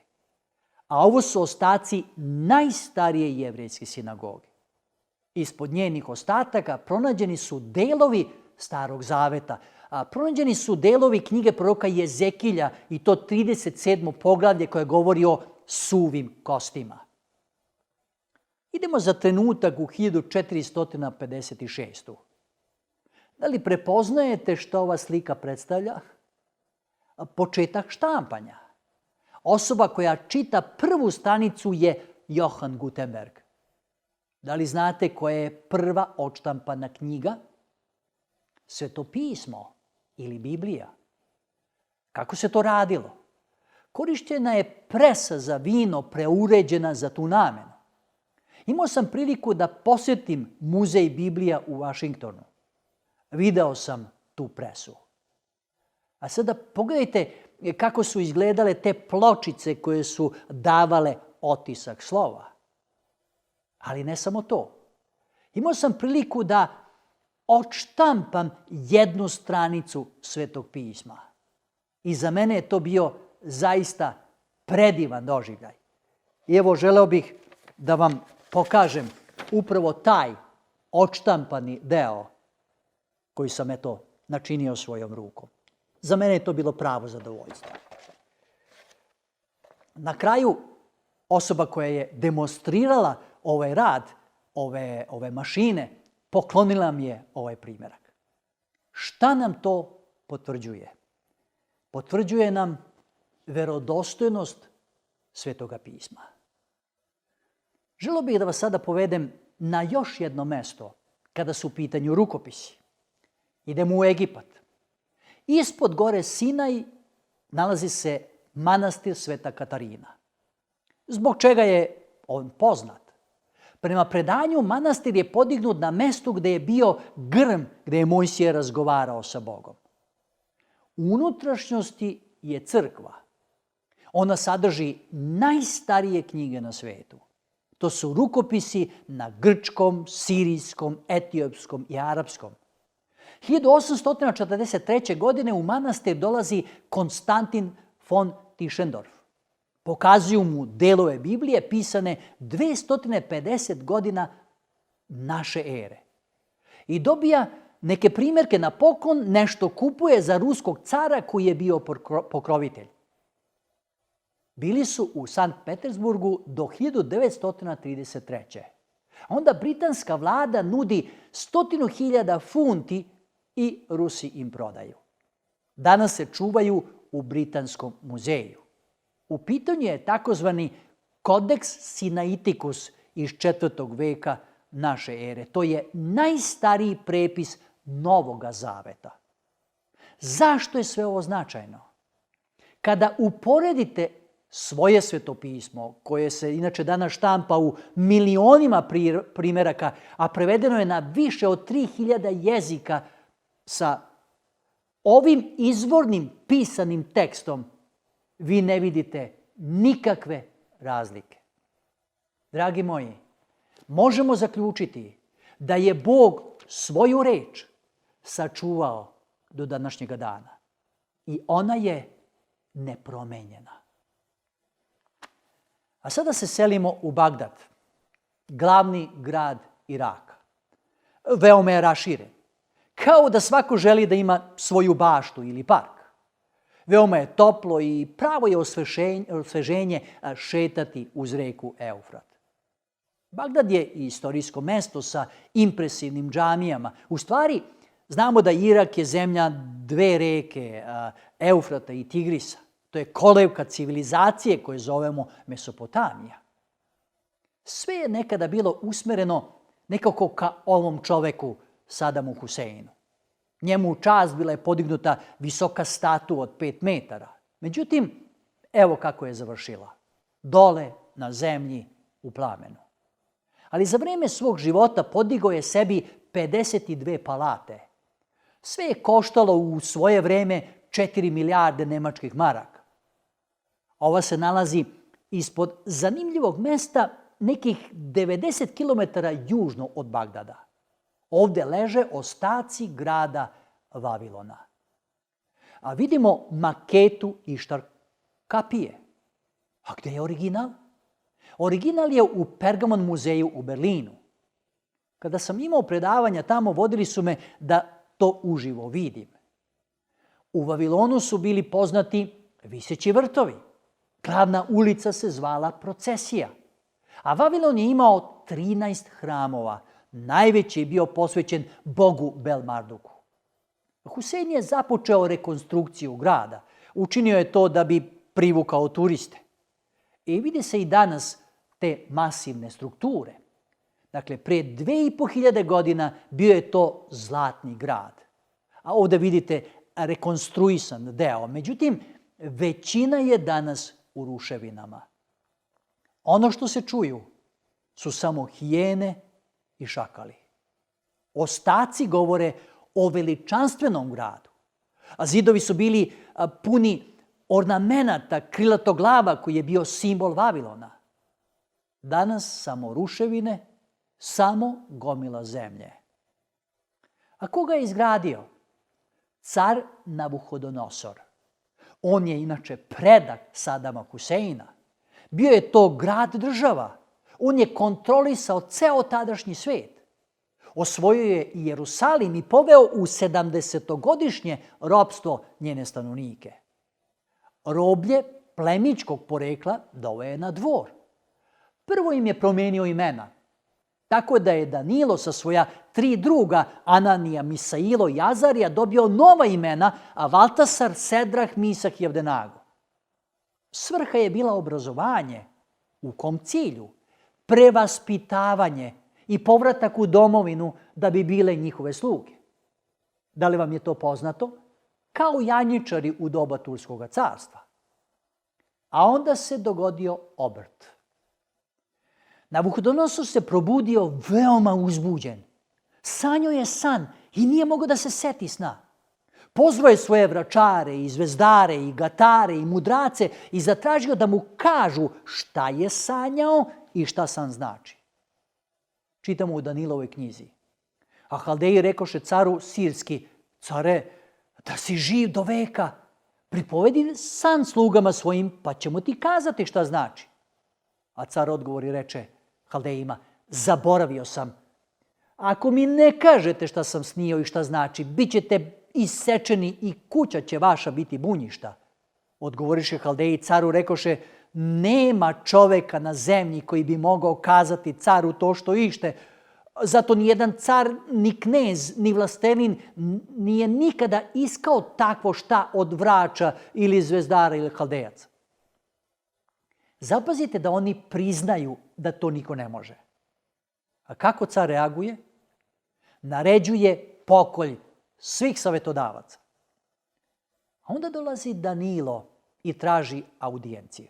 A ovo su ostaci najstarije jevrejske sinagoge. Ispod njenih ostataka pronađeni su delovi Starog Zaveta. Pronađeni su delovi knjige proroka Jezekilja i to 37. poglavlje koje govori o suvim kostima. Idemo za trenutak u 1456. Da li prepoznajete što ova slika predstavlja? Početak štampanja. Osoba koja čita prvu stranicu je Johann Gutenberg. Da li znate koja je prva odštampana knjiga? Sveto pismo ili Biblija. Kako se to radilo? Korišćena je presa za vino preuređena za tu namenu. Imao sam priliku da posjetim muzej Biblija u Vašingtonu. Video sam tu presu. A sada pogledajte kako su izgledale te pločice koje su davale otisak slova. Ali ne samo to. Imao sam priliku da odštampam jednu stranicu Svetog pisma. I za mene je to bio zaista predivan doživljaj. I evo, želeo bih da vam pokažem upravo taj odštampani deo koji sam načinio svojom rukom. Za mene je to bilo pravo zadovoljstvo. Na kraju, osoba koja je demonstrirala ovaj rad, ove mašine, poklonila mi je ovaj primjerak. Šta nam to potvrđuje? Potvrđuje nam verodostojnost Svetoga pisma. Želio bih da vas sada povedem na još jedno mesto kada su u pitanju rukopisi. Idemo u Egipat. Ispod gore Sinaj nalazi se manastir Sveta Katarina. Zbog čega je on poznat? Prema predanju, manastir je podignut na mestu gdje je bio grm, gdje je Mojsije razgovarao sa Bogom. U unutrašnjosti je crkva. Ona sadrži najstarije knjige na svijetu. To su rukopisi na grčkom, sirijskom, etiopskom i arapskom. 1843. godine u manastir dolazi Konstantin von Tischendorf. Pokazuju mu delove Biblije pisane 250 godina naše ere. I dobija neke primjerke na poklon, nešto kupuje za ruskog cara koji je bio pokrovitelj. Bili su u Sankt Petersburgu do 1933. Onda britanska vlada nudi 100.000 funti i Rusi im prodaju. Danas se čuvaju u Britanskom muzeju. U pitanju je takozvani Codex Sinaiticus iz 4. veka naše ere. To je najstariji prepis Novoga Zaveta. Zašto je sve ovo značajno? Kada uporedite svoje svetopismo, koje se inače danas štampa u milionima primjeraka, a prevedeno je na više od 3000 jezika, sa ovim izvornim pisanim tekstom, vi ne vidite nikakve razlike. Dragi moji, možemo zaključiti da je Bog svoju reč sačuvao do današnjega dana. I ona je nepromenjena. A sada se selimo u Bagdad, glavni grad Iraka. Veoma je raširen. Kao da svako želi da ima svoju baštu ili park. Veoma je toplo i pravo je osveženje šetati uz reku Eufrat. Bagdad je istorijsko mesto sa impresivnim džamijama. U stvari, znamo da Irak je zemlja dve reke, Eufrata i Tigrisa. To je kolevka civilizacije koje zovemo Mesopotamija. Sve je nekada bilo usmereno nekako ka ovom čoveku, Sadamu Huseinu. Njemu u čast bila je podignuta visoka statua od 5 metara. Međutim, evo kako je završila. Dole na zemlji u plamenu. Ali za vrijeme svog života podigao je sebi 52 palate. Sve je koštalo u svoje vrijeme 4 milijarde nemačkih maraka. Ova se nalazi ispod zanimljivog mesta nekih 90 km južno od Bagdada. Ovdje leže ostaci grada Vavilona. A vidimo maketu Ištar kapije. A gdje je original? Original je u Pergamon muzeju u Berlinu. Kada sam imao predavanja tamo, vodili su me da to uživo vidim. U Vavilonu su bili poznati viseći vrtovi. Glavna ulica se zvala Procesija. A Vavilon je imao 13 hramova. Najveći je bio posvećen bogu Belmarduku. Husein je započeo rekonstrukciju grada. Učinio je to da bi privukao turiste. I vidi se i danas te masivne strukture. Dakle, prije 2500 godina bio je to zlatni grad. A ovdje vidite rekonstruisan deo. Međutim, većina je danas u ruševinama. Ono što se čuju su samo hijene i šakali. Ostaci govore o veličanstvenom gradu. A zidovi su bili puni ornamenata, krilatoglava koji je bio simbol Vavilona. Danas samo ruševine, samo gomila zemlje. A ko ga je izgradio? Car Navuhodonosor. On je inače predak Sadama Huseina. Bio je to grad država. On je kontrolisao ceo tadašnji svijet. Osvojio je i Jerusalim i poveo u 70-godišnje ropstvo njene stanovnike. Roblje plemićkog porekla doveo je na dvor. Prvo im je promenio imena, tako da je Danilo sa svoja 3 druga, Ananija, Misailo i Azarija, dobio nova imena, a Valtasar, Sedrah, Misak i Avdenago. Svrha je bila obrazovanje. U kom cilju? Prevaspitavanje i povratak u domovinu da bi bile njihove sluge. Da li vam je to poznato? Kao janjičari u doba Turskog carstva. A onda se dogodio obrt. Navuhodonosor se probudio veoma uzbuđen. Sanjao je san i nije mogao da se seti sna. Pozvao je svoje vračare i zvezdare i gatare i mudrace i zatražio da mu kažu šta je sanjao i šta san znači. Čitamo u Danilovoj knjizi. A Haldeji rekoše caru sirski: care, da si živ do veka, pripovedi san slugama svojim, pa ćemo ti kazati šta znači. A car odgovori reče Haldejima: zaboravio sam. Ako mi ne kažete šta sam snio i šta znači, bit ćete isečeni i kuća će vaša biti bunjišta. Odgovoriše Haldeji caru, rekoše: nema čoveka na zemlji koji bi mogao kazati caru to što ište. Zato nijedan car, ni knez, ni vlastenin nije nikada iskao takvo šta od vrača ili zvezdara ili haldejaca. Zapazite da oni priznaju da to niko ne može. A kako car reaguje? Naređuje pokolj svih savjetodavaca. A onda dolazi Danilo i traži audijenciju.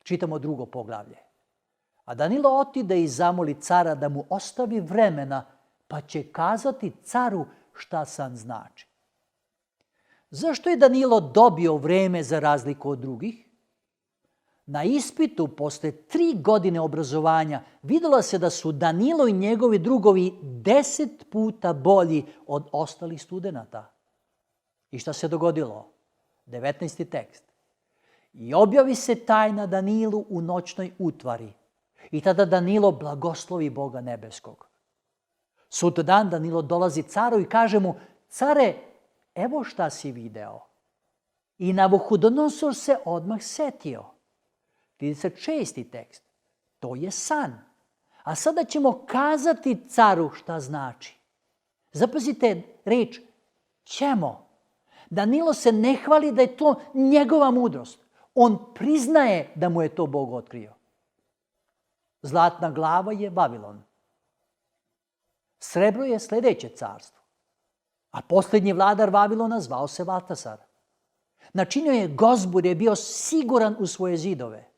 Čitamo 2. poglavlje. A Danilo otide i zamoli cara da mu ostavi vremena, pa će kazati caru šta san znači. Zašto je Danilo dobio vreme za razliku od drugih? Na ispitu, posle 3 godine obrazovanja, vidjelo se da su Danilo i njegovi drugovi 10 puta bolji od ostalih studenata. I šta se dogodilo? 19. tekst. I objavi se tajna Danilu u noćnoj utvari. I tada Danilo blagoslovi Boga nebeskog. Sutradan Danilo dolazi caru i kaže mu: care, evo šta si video. I Navuhodonosor se odmah setio. 36. tekst. To je san. A sada ćemo kazati caru šta znači. Zapazite reč ćemo. Danilo se ne hvali da je to njegova mudrost. On priznaje da mu je to Bog otkrio. Zlatna glava je Vavilon. Srebro je sljedeće carstvo. A posljednji vladar Vavilona zvao se Valtasar. Načinio je gozbu jer je bio siguran u svoje zidove.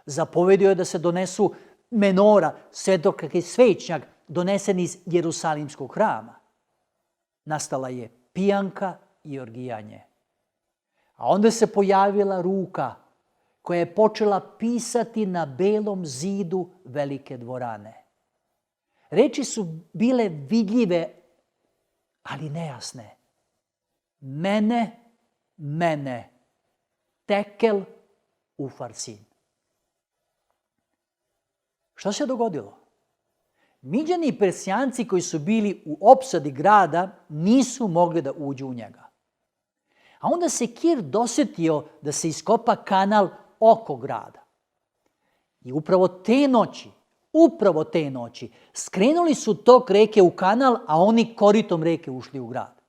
Zapovedio je da se donesu menora, svetokraki svećnjak, donesen iz Jerusalimskog hrama. Nastala je pijanka i orgijanje. A onda se pojavila ruka koja je počela pisati na belom zidu velike dvorane. Reči su bile vidljive, ali nejasne. Mene, tekel ufarsin. Što se dogodilo? Miđani i Persijanci koji su bili u opsadi grada nisu mogli da uđu u njega. A onda se Kir dosjetio da se iskopa kanal oko grada. I upravo te noći, skrenuli su tok reke u kanal, a oni koritom reke ušli u grad.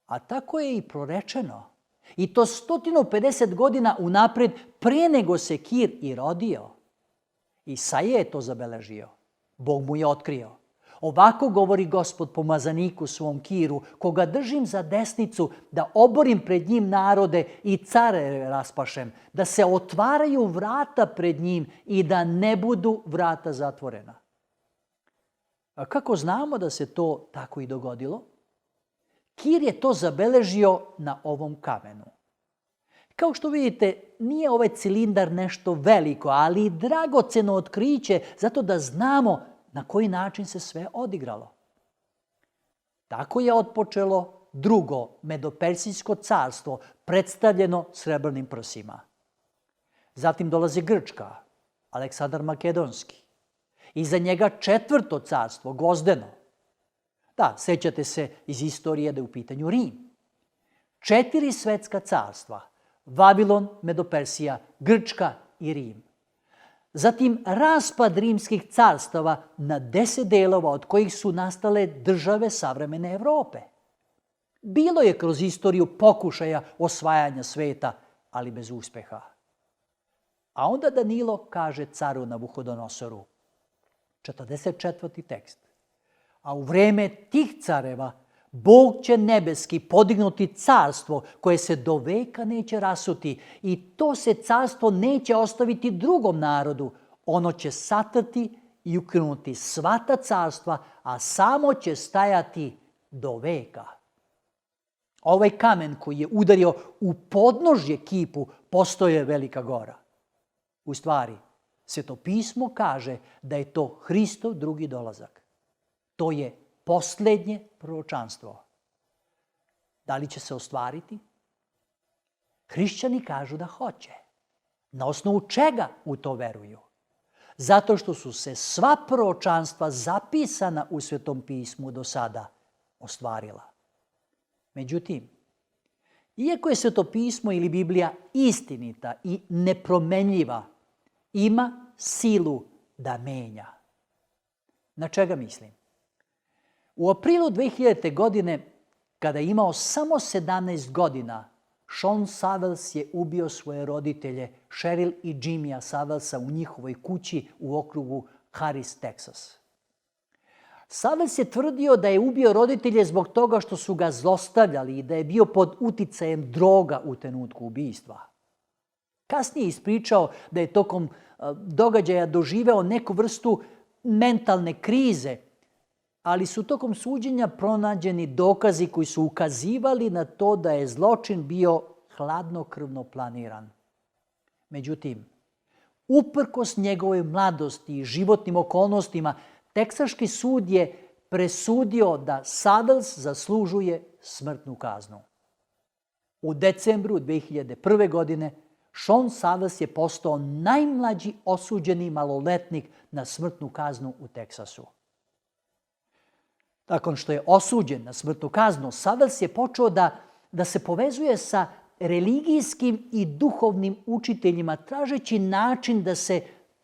A tako je i prorečeno. I to 150 godina unapred prije nego se Kir i rodio. Isaija je to zabeležio. Bog mu je otkrio. Ovako govori Gospod pomazaniku svom Kiru, koga držim za desnicu, da oborim pred njim narode i care raspašem, da se otvaraju vrata pred njim i da ne budu vrata zatvorena. A kako znamo da se to tako i dogodilo? Kir je to zabeležio na ovom kamenu. Kao što vidite, nije ovaj cilindar nešto veliko, ali i dragoceno otkriće, zato da znamo na koji način se sve odigralo. Tako je otpočelo drugo Medopersijsko carstvo, predstavljeno srebrnim prsima. Zatim dolazi Grčka, Aleksandar Makedonski. Iza njega četvrto carstvo, Gvozdeno. Da, sećate se iz istorije da je u pitanju Rim. 4 svetska carstva, Vavilon, Medopersija, Grčka i Rim. Zatim raspad rimskih carstava na 10 delova od kojih su nastale države savremene Evrope. Bilo je kroz istoriju pokušaja osvajanja sveta, ali bez uspeha. A onda Danilo kaže caru Navuhodonosoru, 44. tekst. A u vreme tih careva Bog će nebeski podignuti carstvo koje se do veka neće rasuti i to se carstvo neće ostaviti drugom narodu. Ono će satrti i ukinuti sva ta carstva, a samo će stajati do veka. Ovaj kamen koji je udario u podnožje kipu postao je velika gora. U stvari, Sveto pismo kaže da je to Hristov drugi dolazak. To je posljednje proročanstvo. Da li će se ostvariti? Hrišćani kažu da hoće. Na osnovu čega u to veruju? Zato što su se sva proročanstva zapisana u Svetom pismu do sada ostvarila. Međutim, iako je Sveto pismo ili Biblija istinita i nepromenljiva, ima silu da menja. Na čega mislim? U aprilu 2000. godine, kada je imao samo 17 godina, Sean Savels je ubio svoje roditelje, Cheryl i Jimmya Savelsa, u njihovoj kući u okrugu Harris, Texas. Savels je tvrdio da je ubio roditelje zbog toga što su ga zlostavljali i da je bio pod uticajem droga u trenutku ubistva. Kasnije je ispričao da je tokom događaja doživeo neku vrstu mentalne krize, ali su tokom suđenja pronađeni dokazi koji su ukazivali na to da je zločin bio hladnokrvno planiran. Međutim, uprkos njegovoj mladosti i životnim okolnostima, teksaški sud je presudio da Savels zaslužuje smrtnu kaznu. U decembru 2001. godine Sean Savels je postao najmlađi osuđeni maloletnik na smrtnu kaznu u Teksasu. Nakon što je osuđen na smrtnu kaznu, Savels je počeo da da se povezuje sa religijskim i duhovnim učiteljima, tražeći način da se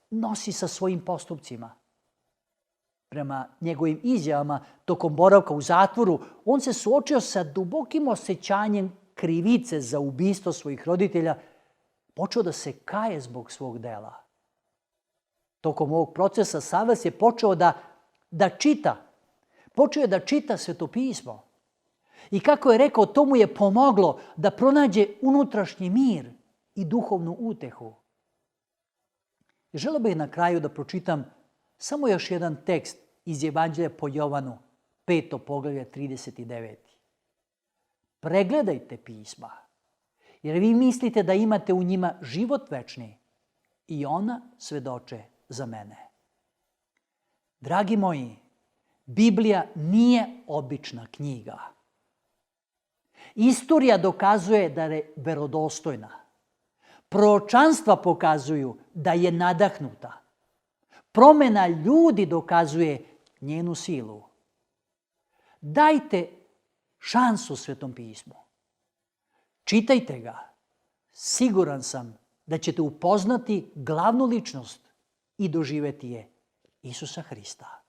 nosi sa svojim postupcima. Prema njegovim izjavama tokom boravka u zatvoru, on se suočio sa dubokim osjećanjem krivice za ubistvo svojih roditelja, počeo da se kaje zbog svog dela. Tokom ovog procesa Savles je počeo da čita. Počeo je da čita Svetopismo. I kako je rekao, to mu je pomoglo da pronađe unutrašnji mir i duhovnu utehu. Želeo bih na kraju da pročitam samo još jedan tekst iz Evanđelja po Jovanu, 5. poglavlje, 39. Pregledajte pisma, jer vi mislite da imate u njima život večni i ona svedoče za mene. Dragi moji, Biblija nije obična knjiga. Istorija dokazuje da je verodostojna. Proročanstva pokazuju da je nadahnuta. Promena ljudi dokazuje njenu silu. Dajte šansu Svetom pismu. Čitajte ga. Siguran sam da ćete upoznati glavnu ličnost i doživjeti je, Isusa Hrista.